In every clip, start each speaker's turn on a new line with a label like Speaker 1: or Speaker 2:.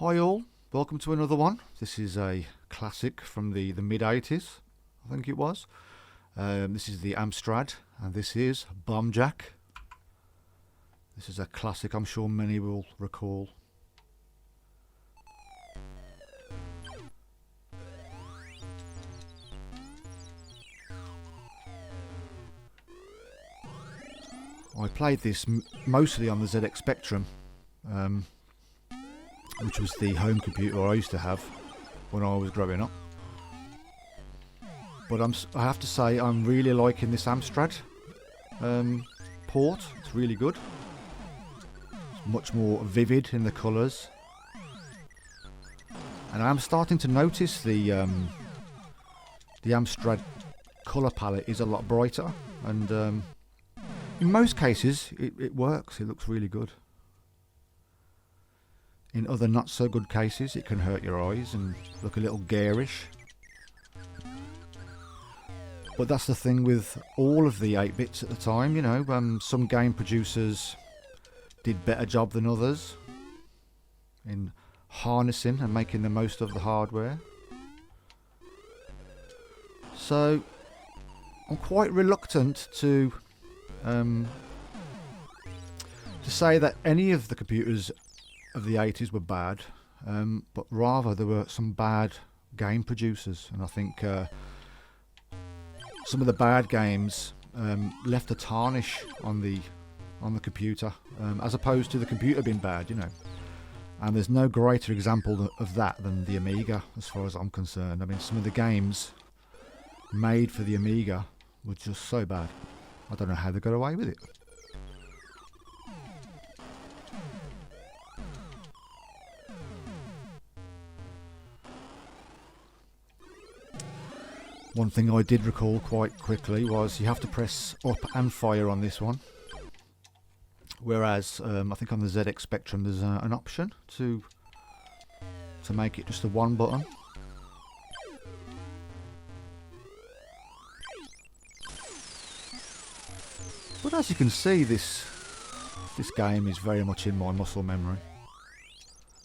Speaker 1: Hi all, welcome to another one. This is a classic from the mid-80s, I think it was. This is the Amstrad, and this is BombJack. This is a classic I'm sure many will recall. I played this mostly on the ZX Spectrum, which was the home computer I used to have when I was growing up. But I have to say I'm really liking this Amstrad port. It's really good. It's much more vivid in the colours, and I'm starting to notice the Amstrad colour palette is a lot brighter, and in most cases it works. It looks really good. In other not so good cases it can hurt your eyes and look a little garish. But that's the thing with all of the 8-bits at the time, you know. Some game producers did better job than others in harnessing and making the most of the hardware. So I'm quite reluctant to say that any of the computers of the 80s were bad, but rather there were some bad game producers, and I think some of the bad games left a tarnish on the computer, as opposed to the computer being bad, you know. And there's no greater example of that than the Amiga, as far as I'm concerned. I mean, some of the games made for the Amiga were just so bad. I don't know how they got away with it. One thing I did recall quite quickly was you have to press up and fire on this one, whereas I think on the ZX Spectrum there's an option to make it just a one button. But as you can see, this game is very much in my muscle memory.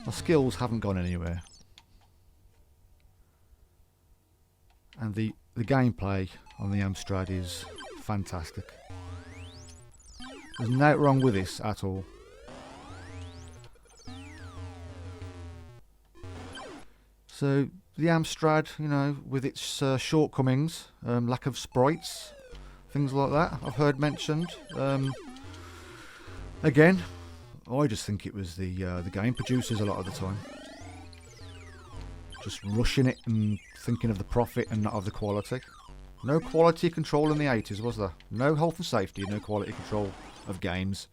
Speaker 1: My skills haven't gone anywhere. And the gameplay on the Amstrad is fantastic. There's no wrong with this at all. So the Amstrad, you know, with its shortcomings, lack of sprites, things like that, I've heard mentioned. Again, I just think it was the game producers a lot of the time. Just rushing it and thinking of the profit and not of the quality. No quality control in the 80s, was there? No health and safety, no quality control of games.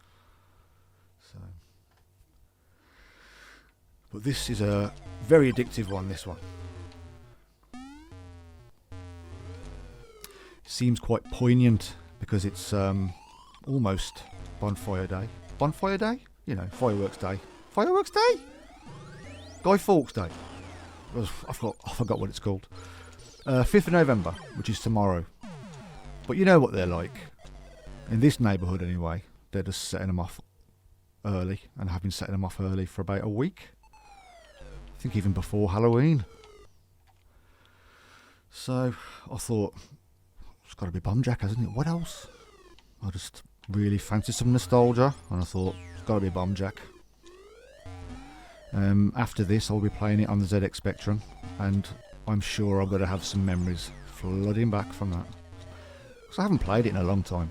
Speaker 1: So, but this is a very addictive one, this one. It seems quite poignant because it's almost Bonfire Day. Bonfire Day? You know, Fireworks Day. Fireworks Day? Guy Fawkes Day. I forgot what it's called. 5th of November, which is tomorrow. But you know what they're like. In this neighbourhood anyway, they're just setting them off early, and have been setting them off early for about a week. I think even before Halloween. So I thought, it's got to be BombJack, hasn't it? What else? I just really fancied some nostalgia, and I thought, it's got to be BombJack. After this I'll be playing it on the ZX Spectrum, and I'm sure I'm going to have some memories flooding back from that, because I haven't played it in a long time.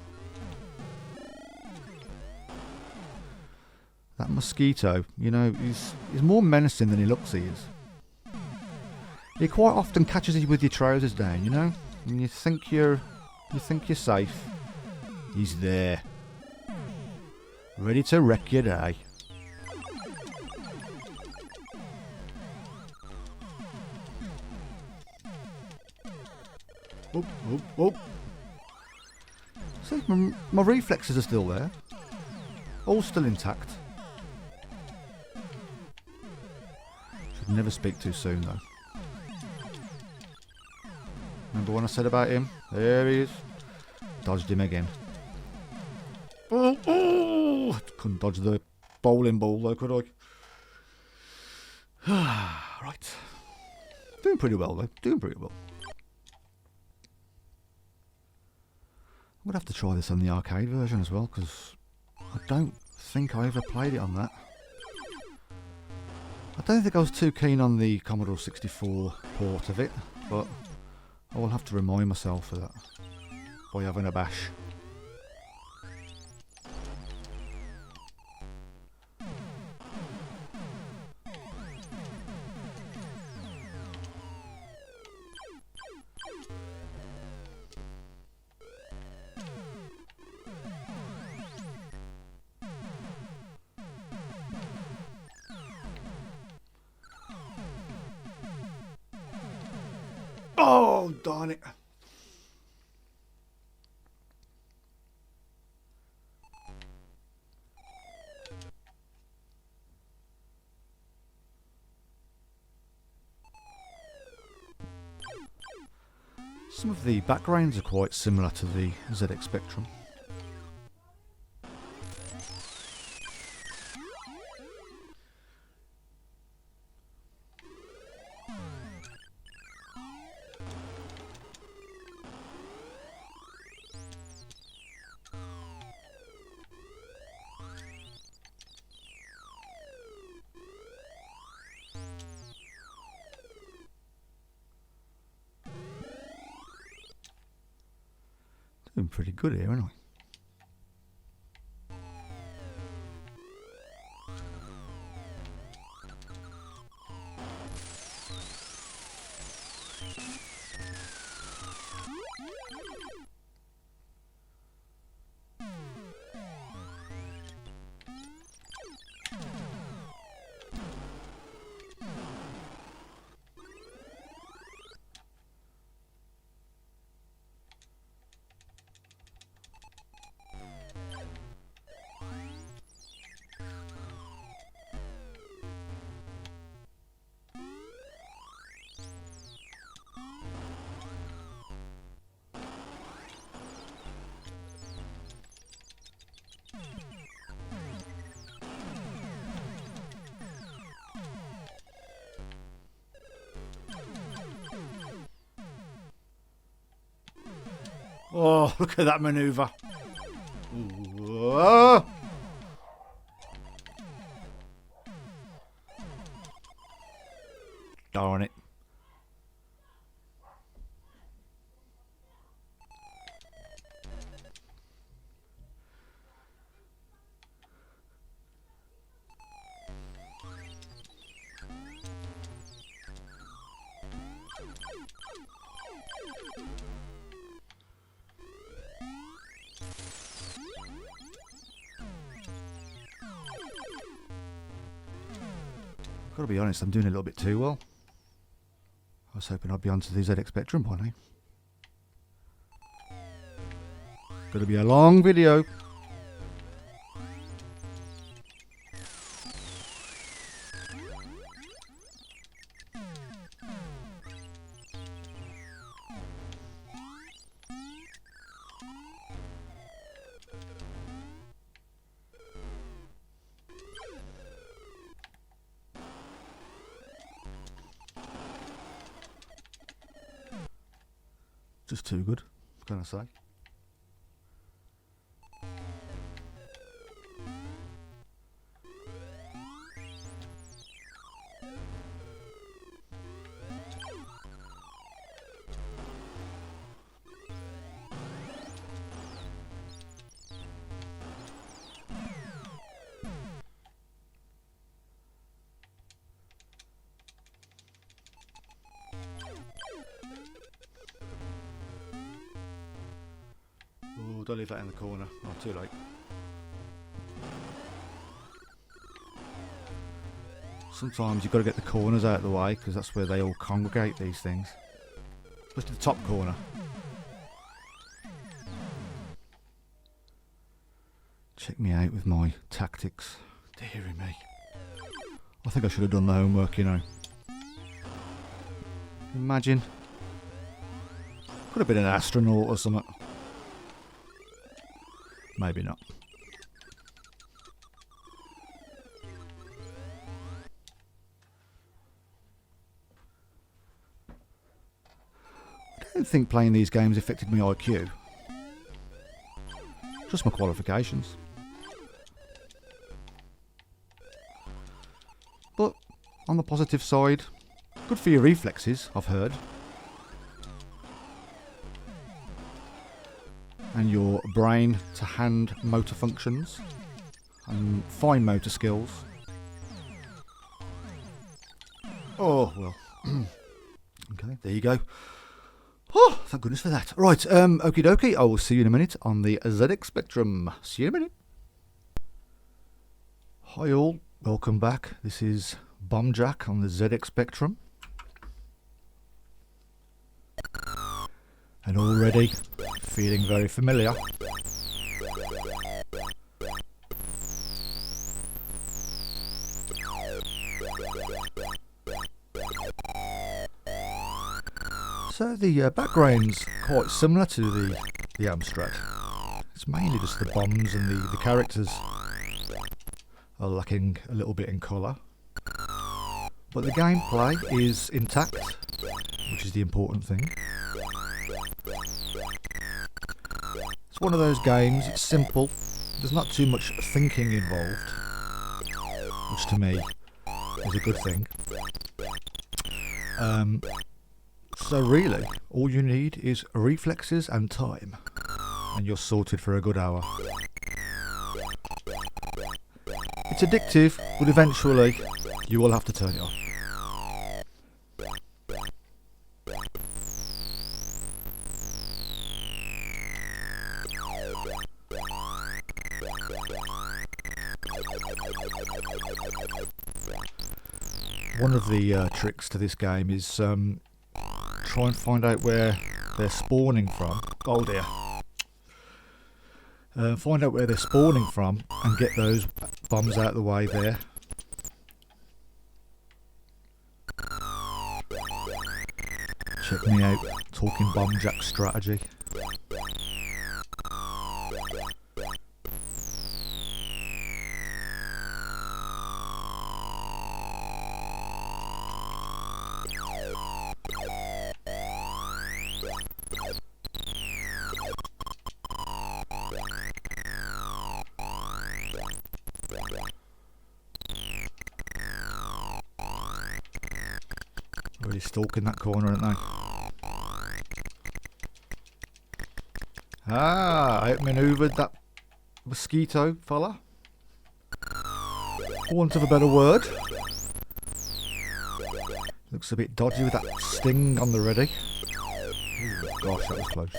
Speaker 1: That mosquito, you know, he's more menacing than he looks he is. He quite often catches you with your trousers down, you know, and you think you're safe. He's there, ready to wreck your day. Oh, oh, oh. See, my reflexes are still there. All still intact. Should never speak too soon though. Remember what I said about him? There he is. Dodged him again. Oh, oh. Couldn't dodge the bowling ball though, could I? Doing pretty well though. Doing pretty well. I'm gonna have to try this on the arcade version as well, because I don't think I ever played it on that. I don't think I was too keen on the Commodore 64 port of it, but I will have to remind myself of that by having a bash. Oh, darn it. Some of the backgrounds are quite similar to the ZX Spectrum. Doing pretty good here, aren't I? Oh, look at that maneuver. Ooh. Darn it. Gotta be honest, I'm doing a little bit too well. I was hoping I'd be onto the ZX Spectrum by now. Gonna be a long video. Just too good, can I say? Oh, don't leave that in the corner. Oh, too late. Sometimes you've got to get the corners out of the way, because that's where they all congregate, these things. Just the top corner. Check me out with my tactics. Deary me. I think I should have done the homework, you know. Imagine. Could have been an astronaut or something. Maybe not. don't think playing these games affected my IQ. Just my qualifications. But on the positive side, good for your reflexes, I've heard. And your brain to hand motor functions and fine motor skills. Oh, well. Okay, there you go. Oh, thank goodness for that. Right, okie dokie. I will see you in a minute on the ZX Spectrum. See you in a minute. Hi all, welcome back. This is BombJack on the ZX Spectrum. And already feeling very familiar. So the background's quite similar to the Amstrad. It's mainly just the bombs and the characters are lacking a little bit in colour. But the gameplay is intact, which is the important thing. It's one of those games, it's simple, there's not too much thinking involved, which to me is a good thing. So really, all you need is reflexes and time, and you're sorted for a good hour. It's addictive, but eventually you will have to turn it off. One of the tricks to this game is try and find out where they're spawning from. Oh dear. Find out where they're spawning from and get those bombs out of the way there. Check me out, talking BombJack strategy. Really stalking that corner, aren't they? Ah, I outmanoeuvred that mosquito fella. For want of a better word. Looks a bit dodgy with that sting on the ready. Ooh, gosh, that was close.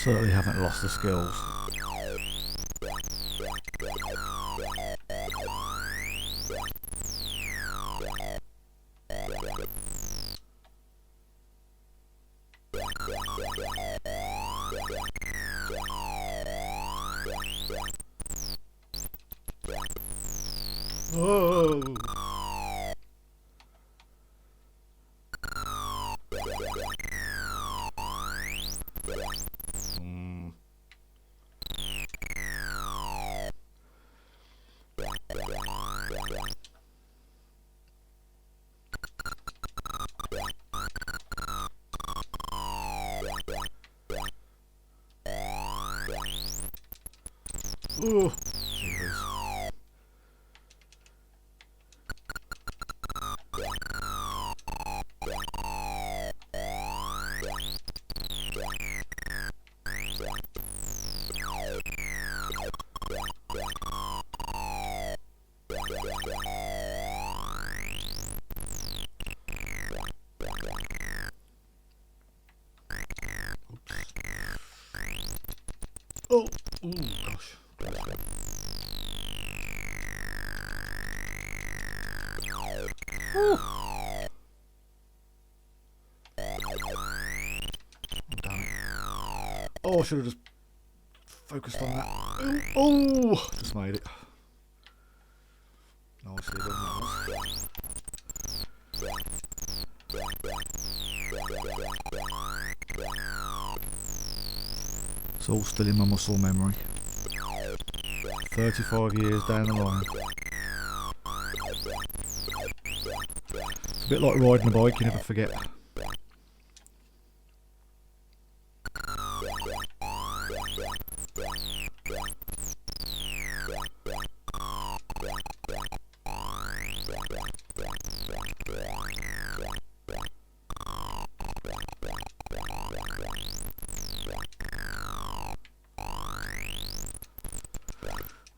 Speaker 1: Certainly haven't lost the skills. Oh. Oh. Oh, ooh, gosh. Ooh. Damn it. Oh, I should have just focused on that. Oh, just made it. Nicely done, that was. It's all still in my muscle memory. 35 years down the line. It's a bit like riding a bike, you never forget.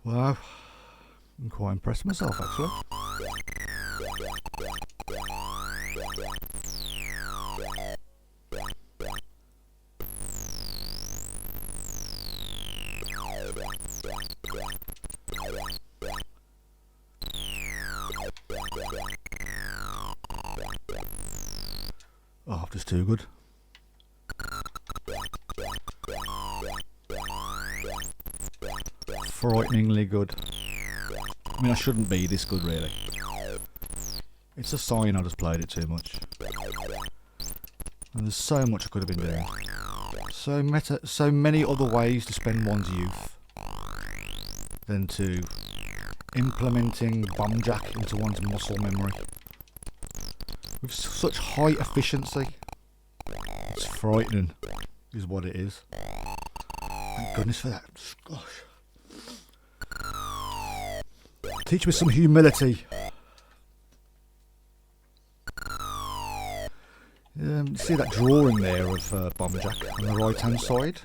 Speaker 1: Wow, I'm quite impressed with myself actually. Oh, just too good. Frighteningly good. I mean, I shouldn't be this good really. It's a sign I just played it too much. And there's so much I could have been doing. So many other ways to spend one's youth than to implementing BombJack into one's muscle memory. With such high efficiency. It's frightening, is what it is. Thank goodness for that. Gosh. Teach me some humility. See that drawing there of BombJack on the right hand side?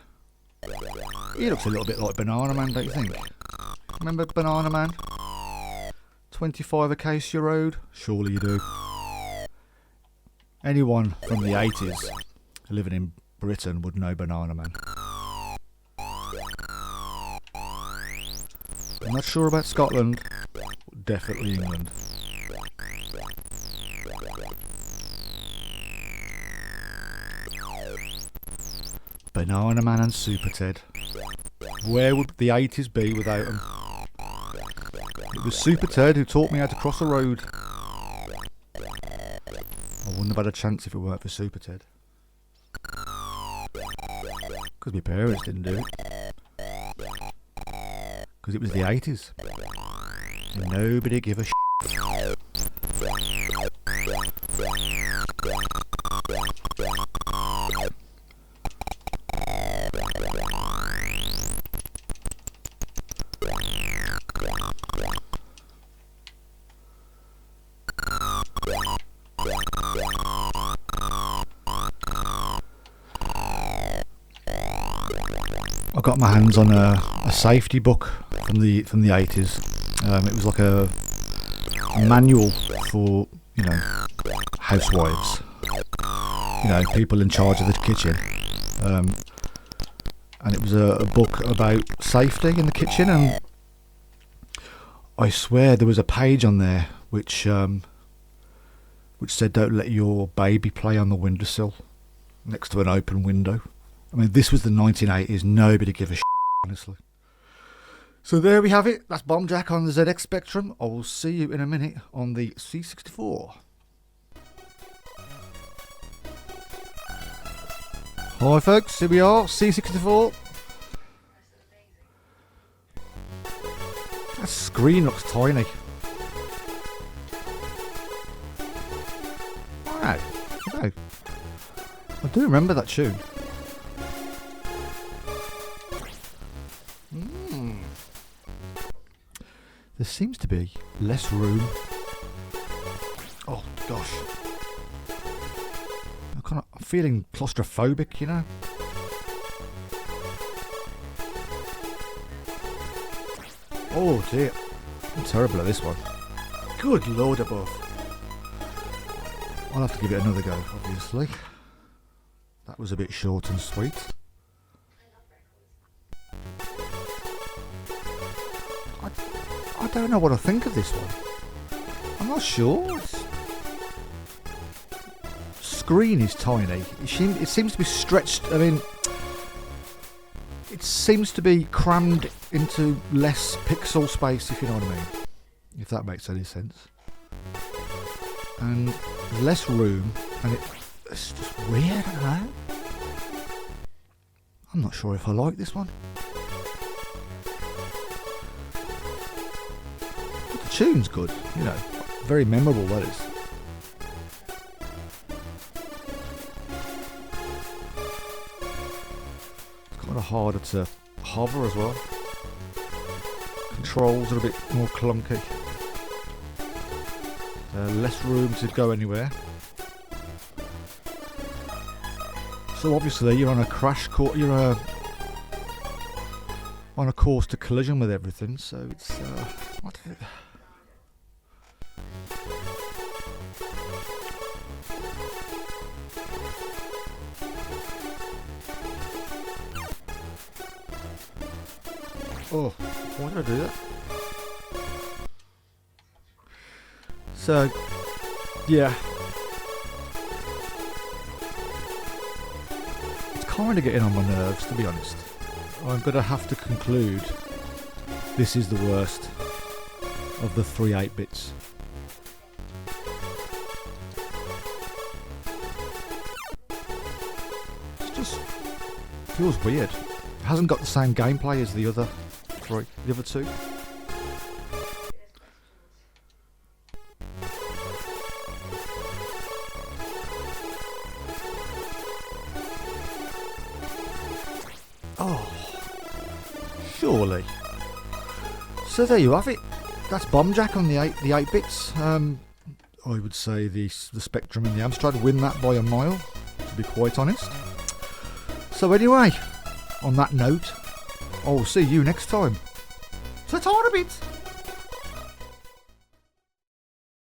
Speaker 1: He looks a little bit like Banana Man, don't you think? Remember Banana Man? 25 Acacia Road? Surely you do. Anyone from the 80s living in Britain would know Banana Man. I'm not sure about Scotland, but definitely England. Banana Man and Super Ted. Where would the 80s be without them? It was Super Ted who taught me how to cross a road. I wouldn't have had a chance if it weren't for Super Ted. Because my parents didn't do it. Because it was the 80s. And nobody gave a shit. I got my hands on a safety book from the 80s. It was like a manual for, you know, housewives, you know, people in charge of the kitchen. And it was a book about safety in the kitchen, and I swear there was a page on there which said don't let your baby play on the windowsill next to an open window. I mean, this was the 1980s. Nobody gave a shit, honestly. So there we have it. That's BombJack on the ZX Spectrum. I will see you in a minute on the C64. Hi folks, here we are, C64. That screen looks tiny. Wow, okay. I do remember that tune. There seems to be less room. Oh gosh. I'm feeling claustrophobic, you know. Oh dear. I'm terrible at this one. Good lord above. I'll have to give it another go, obviously. That was a bit short and sweet. I don't know what I think of this one. I'm not sure. Screen is tiny. It seems to be stretched. I mean, it seems to be crammed into less pixel space, if you know what I mean. If that makes any sense. And there's less room, and it's just weird, I don't know. I'm not sure if I like this one. But the tune's good, you know. Very memorable, that is. It's kind of harder to hover as well. Controls are a bit more clunky. Less room to go anywhere. So obviously you're on a crash course. You're on a course to collision with everything. So it's what is it? Oh, why did I do that? So, yeah. It's kind of getting on my nerves, to be honest. I'm going to have to conclude this is the worst of the 3 8-bits. It just feels weird. It hasn't got the same gameplay as the other two. Oh, surely. So there you have it. That's BombJack on the 8 bits. I would say the Spectrum and the Amstrad win that by a mile, to be quite honest. So anyway, on that note, I'll see you next time. Ta-ta a bit.